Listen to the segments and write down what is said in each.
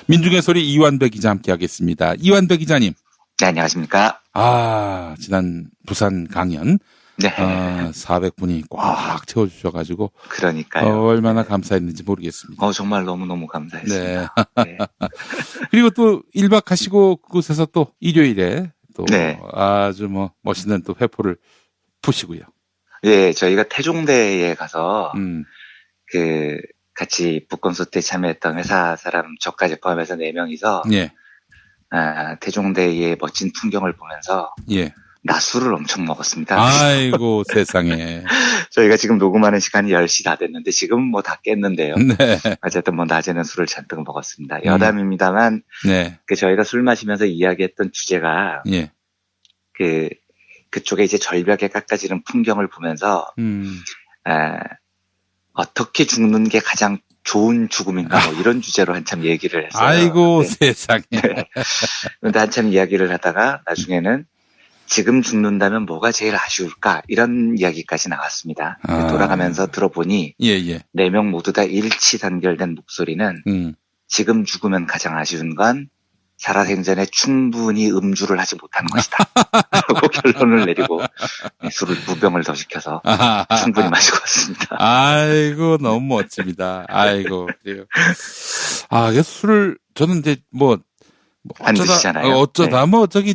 민중의 소리 이완배 기자 함께하겠습니다. 이완배 기자님. 네, 안녕하십니까. 지난 부산 강연. 네. 400분이 꽉 채워주셔가지고. 그러니까요. 얼마나 감사했는지 모르겠습니다. 정말 너무너무 감사했습니다. 네. 네. 그리고 또 1박 하시고 그곳에서 또 일요일에 또 네. 아주 멋있는 또 회포를 푸시고요. 예, 저희가 태종대에 가서, 같이 북콘서트에 참여했던 회사 사람, 저까지 포함해서 4명이서, 예. 태종대의 멋진 풍경을 보면서, 예. 낮술을 엄청 먹었습니다. 아이고, 세상에. 저희가 지금 녹음하는 시간이 10시 다 됐는데, 지금 다 깼는데요. 네. 어쨌든 낮에는 술을 잔뜩 먹었습니다. 여담입니다만, 네. 저희가 술 마시면서 이야기했던 주제가, 예. 그쪽에 이제 절벽에 깎아지는 풍경을 보면서, 어떻게 죽는 게 가장 좋은 죽음인가, 이런 주제로 한참 얘기를 했어요. 아이고, 네. 세상에. 네. 근데 한참 이야기를 하다가 나중에는 지금 죽는다면 뭐가 제일 아쉬울까? 이런 이야기까지 나왔습니다. 돌아가면서 들어보니, 예. 4명 모두 다 일치 단결된 목소리는, 지금 죽으면 가장 아쉬운 건 살아생전에 충분히 음주를 하지 못하는 것이다. 라고 결론을 내리고 술을 2병을 더 시켜서 충분히 마시고 왔습니다. 아이고, 너무 멋집니다. 아이고, 그래요. 술을, 저는 이제 안 드시잖아요. 어쩌다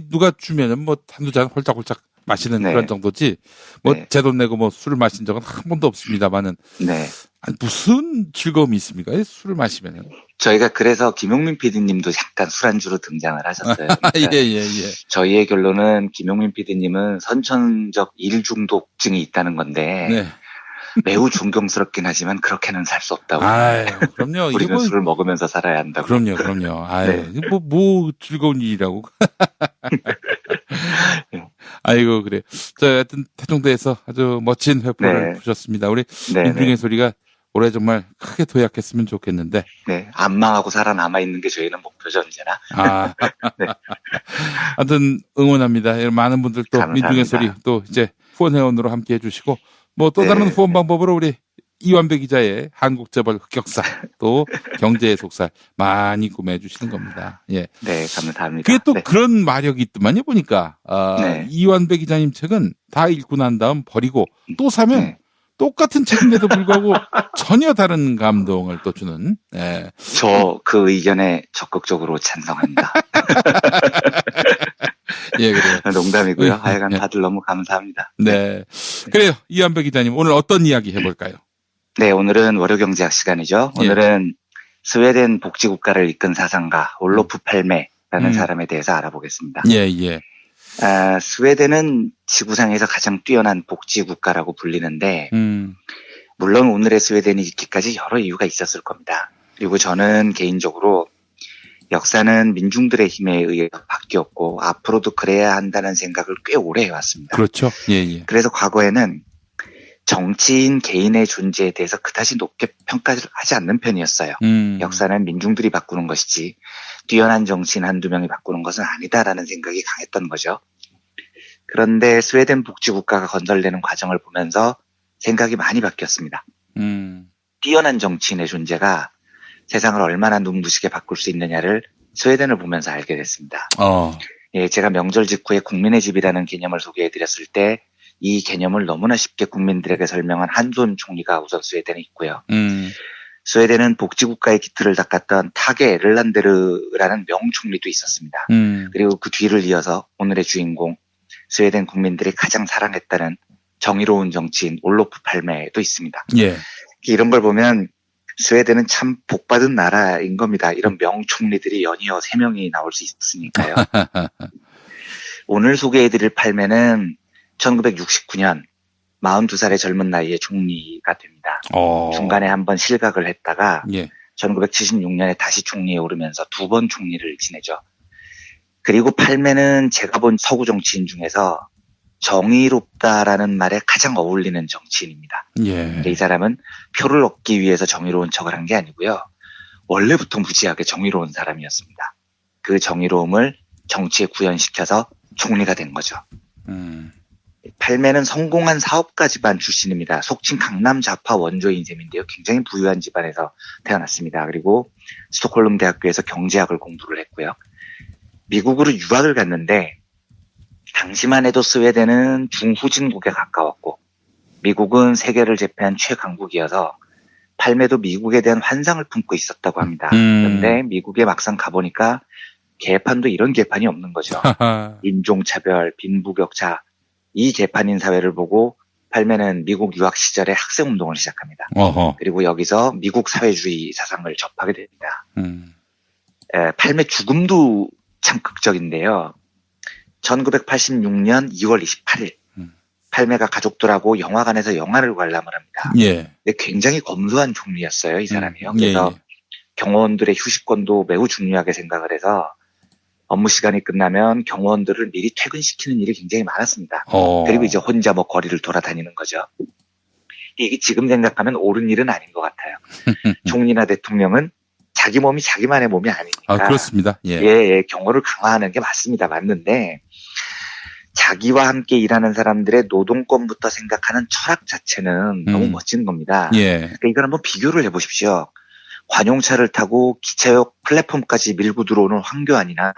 누가 주면은 한두 잔 홀짝홀짝 마시는 네. 그런 정도지, 네. 제 돈 내고 술을 마신 적은 한 번도 없습니다만은. 네. 무슨 즐거움이 있습니까? 술을 마시면은. 저희가 그래서 김용민 PD님도 잠깐 술안주로 등장을 하셨어요. 예. 저희의 결론은 김용민 PD님은 선천적 일중독증이 있다는 건데, 네. 매우 존경스럽긴 하지만 그렇게는 살 수 없다고. 그럼요. 우리는 술을 먹으면서 살아야 한다고. 그럼요. 네. 즐거운 일이라고. 아이고, 그래. 하여튼, 태종대에서 아주 멋진 회포를 푸셨습니다. 우리 민중의 소리가 올해 정말 크게 도약했으면 좋겠는데. 네. 안 망하고 살아남아있는 게 저희는 목표죠, 언제나. 네. 하여튼, 응원합니다. 많은 분들 또 감사합니다. 민중의 소리 또 이제 후원 회원으로 함께 해주시고, 또 다른 후원 방법으로 우리 이완배 기자의 한국재벌 흑역사 또 경제의 속살 많이 구매해 주시는 겁니다. 예. 네, 감사합니다. 그게 또 그런 마력이 있더만요, 보니까. 이완배 기자님 책은 다 읽고 난 다음 버리고 또 사면 똑같은 책임에도 불구하고 전혀 다른 감동을 또 주는. 예. 저 그 의견에 적극적으로 찬성합니다. 예, 그래요. 농담이고요. 하여간 다들 너무 감사합니다. 네. 그래요. 이완배 기자님, 오늘 어떤 이야기 해볼까요? 네, 오늘은 월요경제학 시간이죠. 오늘은 스웨덴 복지국가를 이끈 사상가 올로프 팔메라는 사람에 대해서 알아보겠습니다. 예. 스웨덴은 지구상에서 가장 뛰어난 복지국가라고 불리는데, 물론 오늘의 스웨덴이 있기까지 여러 이유가 있었을 겁니다. 그리고 저는 개인적으로 역사는 민중들의 힘에 의해 바뀌었고 앞으로도 그래야 한다는 생각을 꽤 오래 해왔습니다. 그렇죠. 예. 그래서 과거에는 정치인 개인의 존재에 대해서 그다지 높게 평가를 하지 않는 편이었어요. 역사는 민중들이 바꾸는 것이지 뛰어난 정치인 한두 명이 바꾸는 것은 아니다라는 생각이 강했던 거죠. 그런데 스웨덴 복지국가가 건설되는 과정을 보면서 생각이 많이 바뀌었습니다. 뛰어난 정치인의 존재가 세상을 얼마나 눈부시게 바꿀 수 있느냐를 스웨덴을 보면서 알게 됐습니다. 예, 제가 명절 직후에 국민의 집이라는 개념을 소개해드렸을 때 이 개념을 너무나 쉽게 국민들에게 설명한 한존 총리가 우선 스웨덴에 있고요. 스웨덴은 복지국가의 기틀을 닦았던 타게 에를란데르라는 명총리도 있었습니다. 그리고 그 뒤를 이어서 오늘의 주인공 스웨덴 국민들이 가장 사랑했다는 정의로운 정치인 올로프 팔메도 있습니다. 예. 이런 걸 보면 스웨덴은 참 복받은 나라인 겁니다. 이런 명총리들이 연이어 3명이 나올 수 있으니까요. 오늘 소개해드릴 팔메는 1969년 42살의 젊은 나이에 총리가 됩니다. 중간에 한번 실각을 했다가 1976년에 다시 총리에 오르면서 2번 총리를 지내죠. 그리고 팔메는 제가 본 서구 정치인 중에서 정의롭다라는 말에 가장 어울리는 정치인입니다. 이 사람은 표를 얻기 위해서 정의로운 척을 한 게 아니고요. 원래부터 무지하게 정의로운 사람이었습니다. 그 정의로움을 정치에 구현시켜서 총리가 된 거죠. 팔매는 성공한 사업가집안 출신입니다. 속칭 강남 좌파 원조인 셈인데요. 굉장히 부유한 집안에서 태어났습니다. 그리고 스톡홀름 대학교에서 경제학을 공부를 했고요. 미국으로 유학을 갔는데 당시만 해도 스웨덴은 중후진국에 가까웠고 미국은 세계를 제패한 최강국이어서 팔매도 미국에 대한 환상을 품고 있었다고 합니다. 그런데 미국에 막상 가보니까 개판도 이런 개판이 없는 거죠. 인종차별, 빈부격차, 이 개판인 사회를 보고 팔매는 미국 유학 시절에 학생운동을 시작합니다. 어허. 그리고 여기서 미국 사회주의 사상을 접하게 됩니다. 팔매 죽음도 참 극적인데요. 1986년 2월 28일 팔매가 가족들하고 영화관에서 영화를 관람을 합니다. 예. 근데 굉장히 검소한 종류였어요, 이 사람이요. 그래서 경호원들의 휴식권도 매우 중요하게 생각을 해서 업무 시간이 끝나면 경호원들을 미리 퇴근시키는 일이 굉장히 많았습니다. 그리고 이제 혼자 뭐 거리를 돌아다니는 거죠. 이게 지금 생각하면 옳은 일은 아닌 것 같아요. 총리나 대통령은 자기 몸이 자기만의 몸이 아니니까. 아, 그렇습니다. 예, 경호를 강화하는 게 맞습니다. 맞는데 자기와 함께 일하는 사람들의 노동권부터 생각하는 철학 자체는 너무 멋진 겁니다. 그러니까 이걸 한번 비교를 해보십시오. 관용차를 타고 기차역 플랫폼까지 밀고 들어오는 황교안이나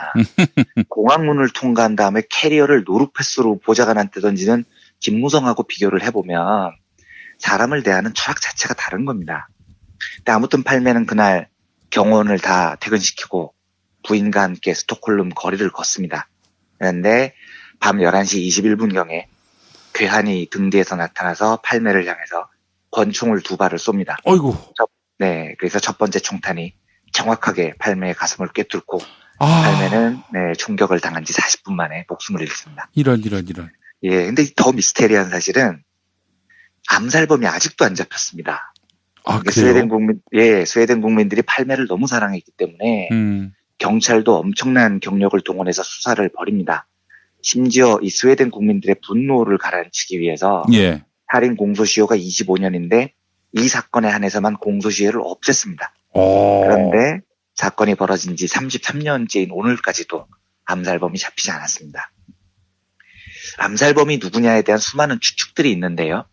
공항문을 통과한 다음에 캐리어를 노루패스로 보좌관한테 던지는 김무성하고 비교를 해보면 사람을 대하는 철학 자체가 다른 겁니다. 근데 아무튼 팔매는 그날 경호원을 다 퇴근시키고 부인과 함께 스톡홀름 거리를 걷습니다. 그런데 밤 11시 21분경에 괴한이 등 뒤에서 나타나서 팔매를 향해서 권총을 2발을 쏩니다. 어이구. 네, 그래서 첫 번째 총탄이 정확하게 팔매의 가슴을 꿰뚫고 팔매는 총격을 당한 지 40분 만에 목숨을 잃습니다. 이런. 예, 근데 더 미스테리한 사실은 암살범이 아직도 안 잡혔습니다. 아, 그래요? 스웨덴 국민들이 팔매를 너무 사랑했기 때문에 경찰도 엄청난 경력을 동원해서 수사를 벌입니다. 심지어 이 스웨덴 국민들의 분노를 가라앉히기 위해서 살인 공소시효가 25년인데 이 사건에 한해서만 공소시효를 없앴습니다. 그런데 사건이 벌어진 지 33년째인 오늘까지도 암살범이 잡히지 않았습니다. 암살범이 누구냐에 대한 수많은 추측들이 있는데요.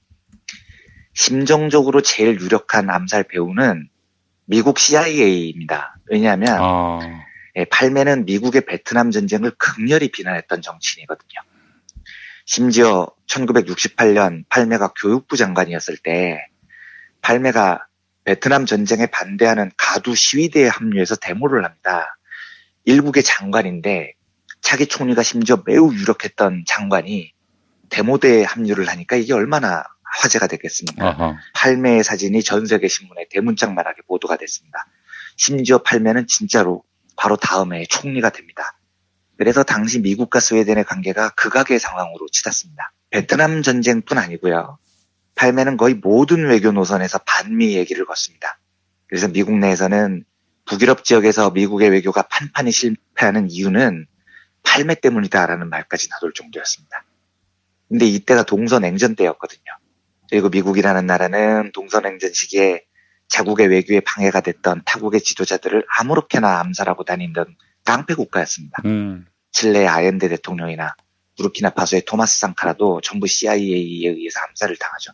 심정적으로 제일 유력한 암살 배우는 미국 CIA입니다. 왜냐하면 팔매는 미국의 베트남 전쟁을 극렬히 비난했던 정치인이거든요. 심지어 1968년 팔매가 교육부 장관이었을 때 팔매가 베트남 전쟁에 반대하는 가두 시위대에 합류해서 데모를 합니다. 일국의 장관인데 차기 총리가 심지어 매우 유력했던 장관이 데모대에 합류를 하니까 이게 얼마나 화제가 됐겠습니까? 팔매의 사진이 전 세계 신문에 대문짝만하게 보도가 됐습니다. 심지어 팔매는 진짜로 바로 다음 해에 총리가 됩니다. 그래서 당시 미국과 스웨덴의 관계가 극악의 상황으로 치닫습니다. 베트남 전쟁뿐 아니고요. 팔매는 거의 모든 외교 노선에서 반미 얘기를 걷습니다. 그래서 미국 내에서는 북유럽 지역에서 미국의 외교가 판판이 실패하는 이유는 팔매 때문이다라는 말까지 나돌 정도였습니다. 근데 이때가 동서냉전 때였거든요. 그리고 미국이라는 나라는 동서냉전 시기에 자국의 외교에 방해가 됐던 타국의 지도자들을 아무렇게나 암살하고 다니던 깡패 국가였습니다. 칠레의 아옌데 대통령이나 부르키나파소의 토마스 상카라도 전부 CIA에 의해서 암살을 당하죠.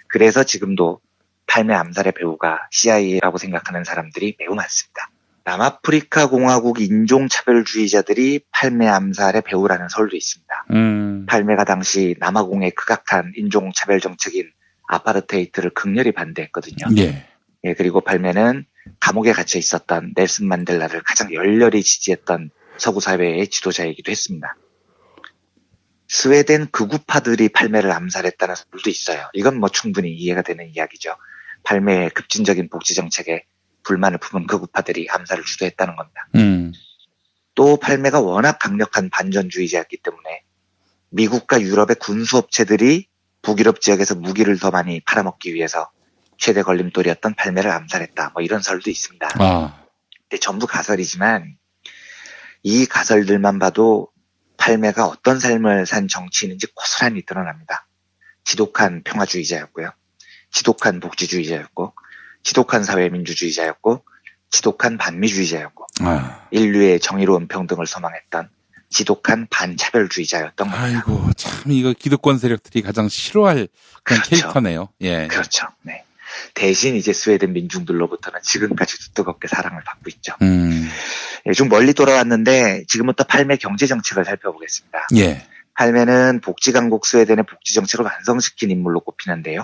그래서 지금도 팔매 암살의 배우가 CIA라고 생각하는 사람들이 매우 많습니다. 남아프리카 공화국 인종차별주의자들이 팔매 암살의 배우라는 설도 있습니다. 팔매가 당시 남아공의 극악한 인종차별 정책인 아파르테이트를 극렬히 반대했거든요. 그리고 팔매는 감옥에 gat혀 있었던 넬슨 만델라를 가장 열렬히 지지했던 서구 사회의 지도자이기도 했습니다. 스웨덴 극우파들이 팔매를 암살했다는 설도 있어요. 이건 뭐 충분히 이해가 되는 이야기죠. 팔매의 급진적인 복지 정책에 불만을 품은 극우파들이 암살을 주도했다는 겁니다. 또 팔매가 워낙 강력한 반전주의자였기 때문에 미국과 유럽의 군수업체들이 북유럽 지역에서 무기를 더 많이 팔아먹기 위해서 최대 걸림돌이었던 팔매를 암살했다. 뭐 이런 설도 있습니다. 근데 전부 가설이지만 이 가설들만 봐도 팔매가 어떤 삶을 산 정치인인지 고스란히 드러납니다. 지독한 평화주의자였고요. 지독한 복지주의자였고 지독한 사회민주주의자였고 지독한 반미주의자였고 인류의 정의로운 평등을 소망했던 지독한 반차별주의자였던 겁니다. 아이고, 참 이거 기득권 세력들이 가장 싫어할 그런 그렇죠. 캐릭터네요. 예. 그렇죠. 네. 대신 이제 스웨덴 민중들로부터는 지금까지도 뜨겁게 사랑을 받고 있죠. 예, 좀 멀리 돌아왔는데 지금부터 팔메 경제 정책을 살펴보겠습니다. 예. 팔메는 복지 강국 스웨덴의 복지 정책을 완성시킨 인물로 꼽히는데요.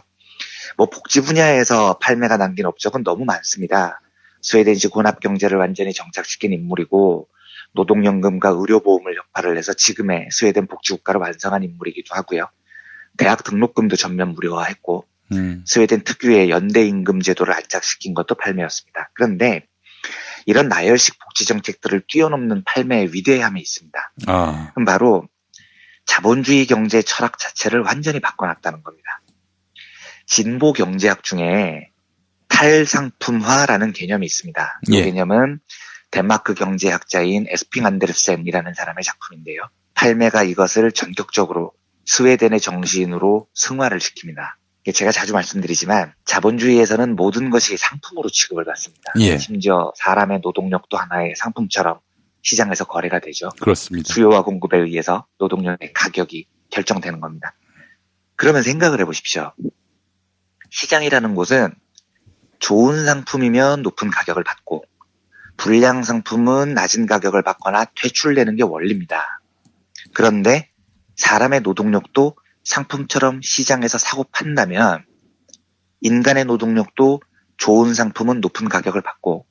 뭐 복지 분야에서 팔메가 남긴 업적은 너무 많습니다. 스웨덴식 혼합 경제를 완전히 정착시킨 인물이고 노동연금과 의료보험을 혁파를 해서 지금의 스웨덴 복지국가를 완성한 인물이기도 하고요. 대학 등록금도 전면 무료화했고 스웨덴 특유의 연대임금 제도를 안착시킨 것도 팔메였습니다. 그런데 이런 나열식 복지 정책들을 뛰어넘는 팔메의 위대함이 있습니다. 그럼 바로 자본주의 경제 철학 자체를 완전히 바꿔놨다는 겁니다. 진보 경제학 중에 탈상품화라는 개념이 있습니다. 이 개념은 덴마크 경제학자인 에스핑 안데르센이라는 사람의 작품인데요. 팔메가 이것을 전격적으로 스웨덴의 정신으로 승화를 시킵니다. 제가 자주 말씀드리지만 자본주의에서는 모든 것이 상품으로 취급을 받습니다. 예. 심지어 사람의 노동력도 하나의 상품처럼 시장에서 거래가 되죠. 그렇습니다. 수요와 공급에 의해서 노동력의 가격이 결정되는 겁니다. 그러면 생각을 해보십시오. 시장이라는 곳은 좋은 상품이면 높은 가격을 받고 불량 상품은 낮은 가격을 받거나 퇴출되는 게 원리입니다. 그런데 사람의 노동력도 상품처럼 시장에서 사고 판다면 인간의 노동력도 좋은 상품은 높은 가격을 받고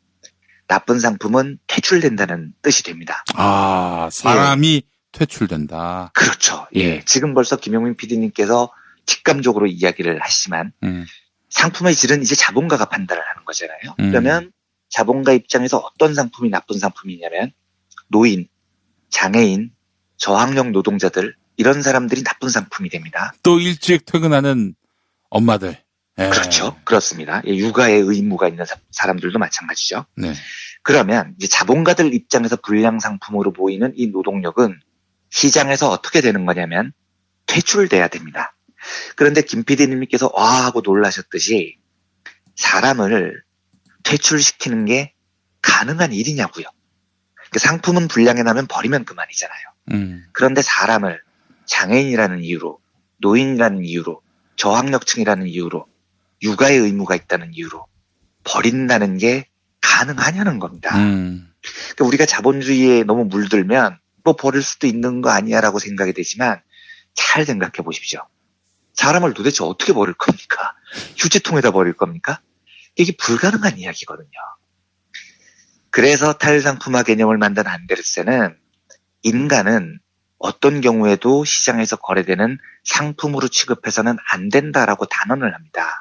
나쁜 상품은 퇴출된다는 뜻이 됩니다. 아, 사람이 퇴출된다. 그렇죠. 예. 지금 벌써 김용민 PD님께서 직감적으로 이야기를 하시지만 상품의 질은 이제 자본가가 판단을 하는 거잖아요. 그러면 자본가 입장에서 어떤 상품이 나쁜 상품이냐면 노인, 장애인, 저학력 노동자들 이런 사람들이 나쁜 상품이 됩니다. 또 일찍 퇴근하는 엄마들. 예. 그렇죠. 그렇습니다. 육아의 의무가 있는 사람들도 마찬가지죠. 네. 그러면 이제 자본가들 입장에서 불량 상품으로 보이는 이 노동력은 시장에서 어떻게 되는 거냐면 퇴출돼야 됩니다. 그런데 김 PD님께서 와 하고 놀라셨듯이 사람을 퇴출시키는 게 가능한 일이냐고요. 상품은 불량에 나면 버리면 그만이잖아요. 그런데 사람을 장애인이라는 이유로, 노인이라는 이유로, 저학력층이라는 이유로, 육아의 의무가 있다는 이유로 버린다는 게 가능하냐는 겁니다. 그러니까 우리가 자본주의에 너무 물들면 뭐 버릴 수도 있는 거 아니야라고 생각이 되지만 잘 생각해 보십시오. 사람을 도대체 어떻게 버릴 겁니까? 휴지통에다 버릴 겁니까? 이게 불가능한 이야기거든요. 그래서 탈상품화 개념을 만든 안데르센은 인간은 어떤 경우에도 시장에서 거래되는 상품으로 취급해서는 안 된다라고 단언을 합니다.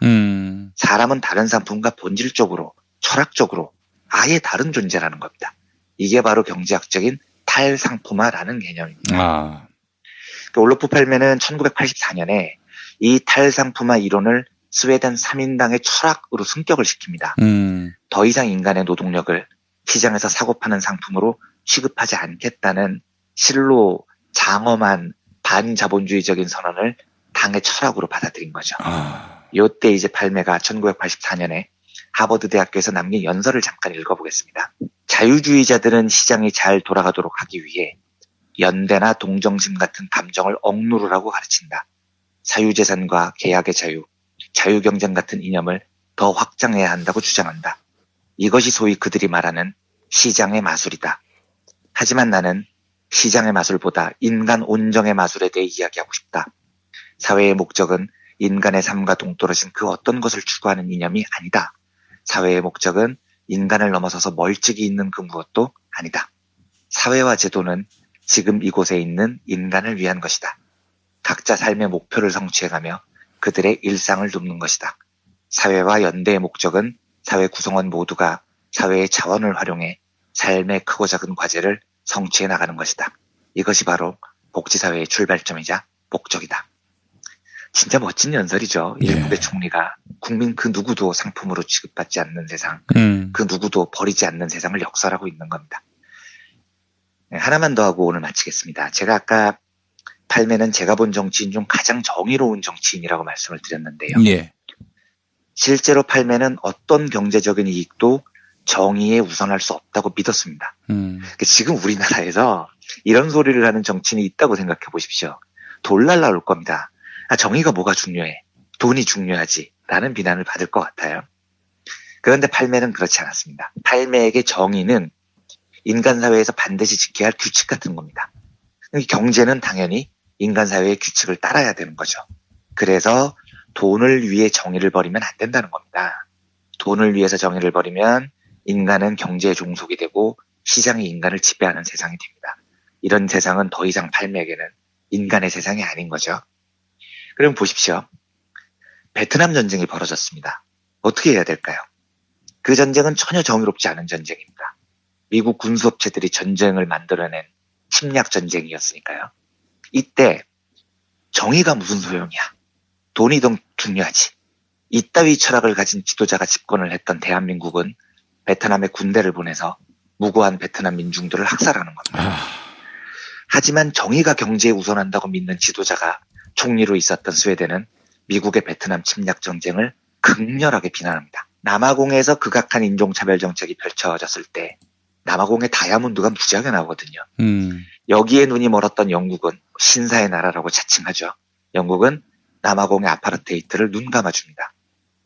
사람은 다른 상품과 본질적으로, 철학적으로 아예 다른 존재라는 겁니다. 이게 바로 경제학적인 탈상품화라는 개념입니다. 올로프 팔메는 1984년에 이 탈상품화 이론을 스웨덴 3인당의 철학으로 승격을 시킵니다. 더 이상 인간의 노동력을 시장에서 사고 파는 상품으로 취급하지 않겠다는 실로 장엄한 반자본주의적인 선언을 당의 철학으로 받아들인 거죠. 이때 이제 팔메가 1984년에 하버드 대학교에서 남긴 연설을 잠깐 읽어보겠습니다. 자유주의자들은 시장이 잘 돌아가도록 하기 위해 연대나 동정심 같은 감정을 억누르라고 가르친다. 사유재산과 계약의 자유, 자유경쟁 같은 이념을 더 확장해야 한다고 주장한다. 이것이 소위 그들이 말하는 시장의 마술이다. 하지만 나는 시장의 마술보다 인간 온정의 마술에 대해 이야기하고 싶다. 사회의 목적은 인간의 삶과 동떨어진 그 어떤 것을 추구하는 이념이 아니다. 사회의 목적은 인간을 넘어서서 멀찍이 있는 그 무엇도 아니다. 사회와 제도는 지금 이곳에 있는 인간을 위한 것이다. 각자 삶의 목표를 성취해가며 그들의 일상을 돕는 것이다. 사회와 연대의 목적은 사회 구성원 모두가 사회의 자원을 활용해 삶의 크고 작은 과제를 성취해 나가는 것이다. 이것이 바로 복지사회의 출발점이자 목적이다. 진짜 멋진 연설이죠. 일국의 총리가 국민 그 누구도 상품으로 취급받지 않는 세상, 그 누구도 버리지 않는 세상을 역설하고 있는 겁니다. 네, 하나만 더 하고 오늘 마치겠습니다. 제가 아까 팔메는 제가 본 정치인 중 가장 정의로운 정치인이라고 말씀을 드렸는데요. 예. 실제로 팔메는 어떤 경제적인 이익도 정의에 우선할 수 없다고 믿었습니다. 지금 우리나라에서 이런 소리를 하는 정치인이 있다고 생각해 보십시오. 돌날 나올 겁니다. 정의가 뭐가 중요해? 돈이 중요하지. 라는 비난을 받을 것 같아요. 그런데 팔매는 그렇지 않았습니다. 팔매에게 정의는 인간 사회에서 반드시 지켜야 할 규칙 같은 겁니다. 경제는 당연히 인간 사회의 규칙을 따라야 되는 거죠. 그래서 돈을 위해 정의를 버리면 안 된다는 겁니다. 돈을 위해서 정의를 버리면 인간은 경제의 종속이 되고 시장이 인간을 지배하는 세상이 됩니다. 이런 세상은 더 이상 팔매에게는 인간의 세상이 아닌 거죠. 그럼 보십시오. 베트남 전쟁이 벌어졌습니다. 어떻게 해야 될까요? 그 전쟁은 전혀 정의롭지 않은 전쟁입니다. 미국 군수업체들이 전쟁을 만들어낸 침략 전쟁이었으니까요. 이때 정의가 무슨 소용이야? 돈이 더 중요하지. 이따위 철학을 가진 지도자가 집권을 했던 대한민국은 베트남에 군대를 보내서 무고한 베트남 민중들을 학살하는 겁니다. 하지만 정의가 경제에 우선한다고 믿는 지도자가 총리로 있었던 스웨덴은 미국의 베트남 침략 전쟁을 극렬하게 비난합니다. 남아공에서 극악한 인종차별 정책이 펼쳐졌을 때 남아공의 다이아몬드가 무지하게 나오거든요. 여기에 눈이 멀었던 영국은 신사의 나라라고 자칭하죠. 영국은 남아공의 아파르테이트를 눈 감아줍니다.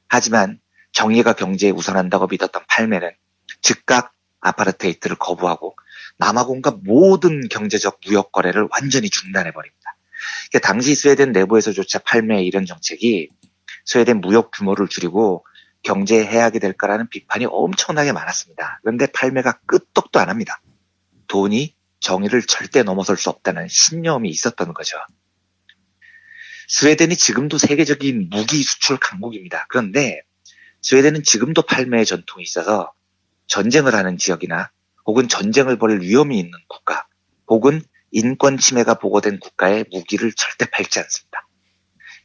하지만 정의가 경제에 우선한다고 믿었던 팔매는 즉각 아파르테이트를 거부하고 남아공과 모든 경제적 무역 거래를 완전히 중단해버립니다. 그러니까 당시 스웨덴 내부에서조차 팔매의 이런 정책이 스웨덴 무역 규모를 줄이고 경제에 해악이 될 거라는 비판이 엄청나게 많았습니다. 그런데 팔매가 끄떡도 안 합니다. 돈이 정의를 절대 넘어설 수 없다는 신념이 있었던 거죠. 스웨덴이 지금도 세계적인 무기 수출 강국입니다. 그런데 스웨덴은 지금도 팔매의 전통이 있어서 전쟁을 하는 지역이나 혹은 전쟁을 벌일 위험이 있는 국가 혹은 인권 침해가 보고된 국가에 무기를 절대 팔지 않습니다.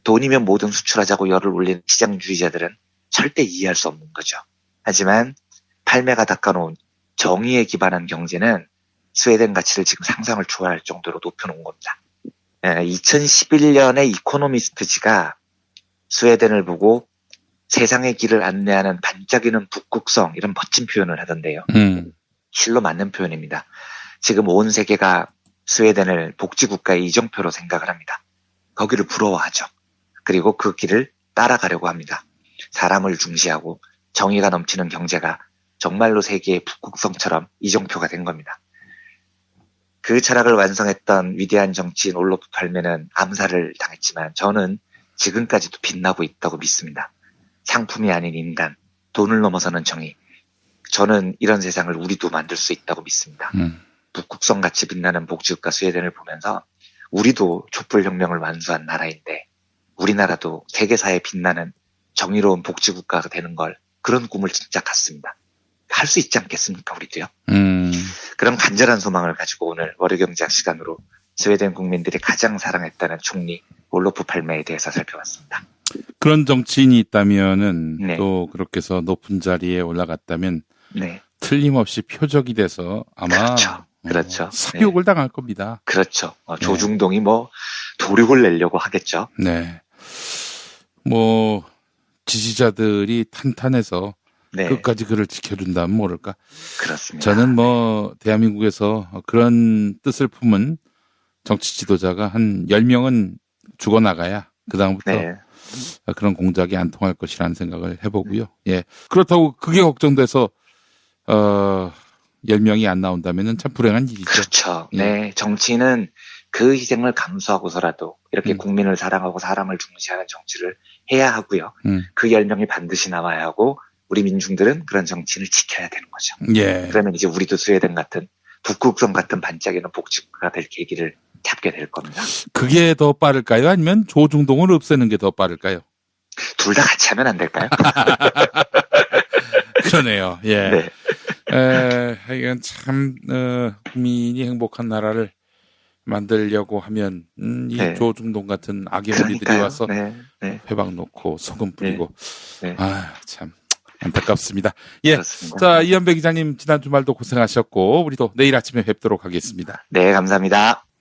돈이면 뭐든 수출하자고 열을 올리는 시장주의자들은 절대 이해할 수 없는 거죠. 하지만 팔매가 닦아놓은 정의에 기반한 경제는 스웨덴 가치를 지금 상상을 초월할 정도로 높여놓은 겁니다. 2011년에 이코노미스트지가 스웨덴을 보고 세상의 길을 안내하는 반짝이는 북극성 이런 멋진 표현을 하던데요. 실로 맞는 표현입니다. 지금 온 세계가 스웨덴을 복지국가의 이정표로 생각을 합니다. 거기를 부러워하죠. 그리고 그 길을 따라가려고 합니다. 사람을 중시하고 정의가 넘치는 경제가 정말로 세계의 북극성처럼 이정표가 된 겁니다. 그 철학을 완성했던 위대한 정치인 올로프 팔매는 암살을 당했지만 저는 지금까지도 빛나고 있다고 믿습니다. 상품이 아닌 인간, 돈을 넘어서는 정의. 저는 이런 세상을 우리도 만들 수 있다고 믿습니다. 북극성같이 빛나는 복지국가 스웨덴을 보면서 우리도 촛불혁명을 완수한 나라인데 우리나라도 세계사에 빛나는 정의로운 복지국가가 되는 걸 그런 꿈을 진짜 갖습니다. 할 수 있지 않겠습니까, 우리도요? 그런 간절한 소망을 가지고 오늘 월요경제학 시간으로 스웨덴 국민들이 가장 사랑했다는 총리 올로프 팔매에 대해서 살펴봤습니다. 그런 정치인이 있다면은 네. 또 그렇게 해서 높은 자리에 올라갔다면 네. 틀림없이 표적이 돼서 아마 그렇죠. 사욕을 당할 겁니다. 그렇죠. 조중동이 뭐 도륙을 내려고 하겠죠. 네. 뭐 지지자들이 탄탄해서 네. 끝까지 그를 지켜준다면 모를까. 그렇습니다. 저는 뭐 대한민국에서 그런 뜻을 품은 정치 지도자가 한 10명은 죽어나가야 그다음부터 네. 그런 공작이 안 통할 것이라는 생각을 해보고요. 예. 그렇다고 그게 걱정돼서 10명이 안 나온다면은 참 불행한 일이죠. 그렇죠. 예. 네. 정치는 그 희생을 감수하고서라도 이렇게 국민을 사랑하고 사람을 중시하는 정치를 해야 하고요. 그 10명이 반드시 나와야 하고 우리 민중들은 그런 정치인을 지켜야 되는 거죠. 예. 그러면 이제 우리도 스웨덴 같은 북극성 같은 반짝이는 복지국가가 될 계기를 잡게 될 겁니다. 그게 더 빠를까요? 아니면 조중동을 없애는 게 더 빠를까요? 둘 다 같이 하면 안 될까요? 그러네요. 예. 네. 하여간 참 국민이 행복한 나라를 만들려고 하면 이 네. 조중동 같은 악의원리들이 와서 네. 네. 회방 놓고 소금 뿌리고 네. 참 안타깝습니다. 예. 그렇습니다. 자, 이현배 기자님 지난 주말도 고생하셨고 우리도 내일 아침에 뵙도록 하겠습니다. 네, 감사합니다.